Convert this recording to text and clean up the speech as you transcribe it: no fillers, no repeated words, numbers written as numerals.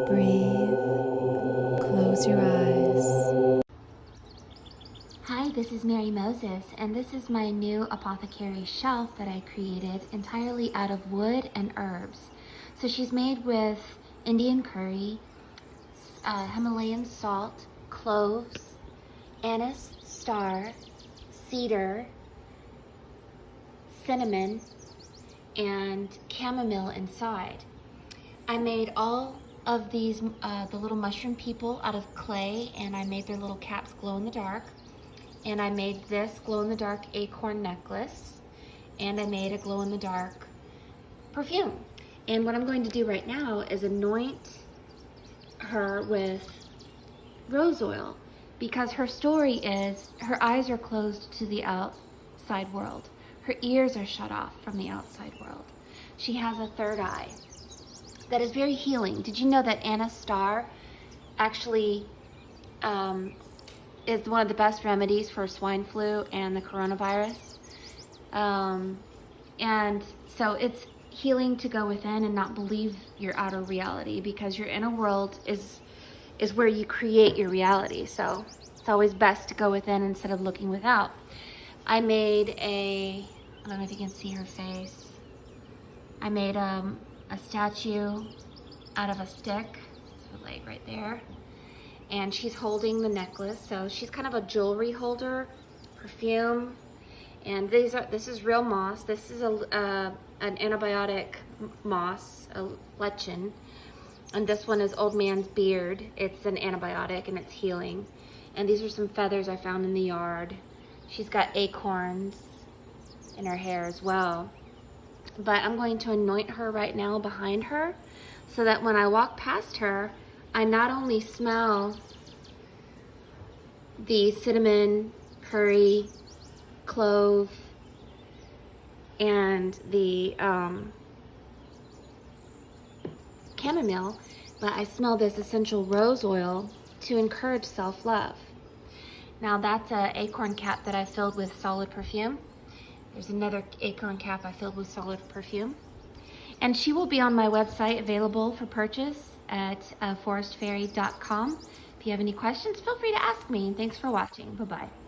Breathe. Close your eyes. Hi, this is Mary Moses, and this is my new Apothecary shelf that I created entirely out of wood and herbs. So she's made with Indian curry, Himalayan salt, cloves, anise, star, cedar, cinnamon, and chamomile inside. I made all of these, the little mushroom people out of clay, and I made their little caps glow in the dark. And I made this glow-in-the-dark acorn necklace, and I made a glow-in-the-dark perfume. And what I'm going to do right now is anoint her with rose oil, because her story is her eyes are closed to the outside world. Her ears are shut off from the outside world. She has a third eye that is very healing. Did you know that anise star actually is one of the best remedies for swine flu and the coronavirus? And so it's healing to go within and not believe your outer reality, because your inner world is where you create your reality. So it's always best to go within instead of looking without. I made I don't know if you can see her face. I made a statue out of a stick. It's her leg right there. And she's holding the necklace, so she's kind of a jewelry holder, perfume, and this is real moss. This is an antibiotic moss, a lichen, and this one is old man's beard. It's an antibiotic and it's healing. And these are some feathers I found in the yard. She's got acorns in her hair as well. But I'm going to anoint her right now behind her, so that when I walk past her, I not only smell the cinnamon, curry, clove, and the chamomile, but I smell this essential rose oil to encourage self-love. Now that's an acorn cap that I filled with solid perfume. There's another acorn cap I filled with solid perfume. And she will be on my website, available for purchase at forestfairy.com. If you have any questions, feel free to ask me. And thanks for watching. Bye-bye.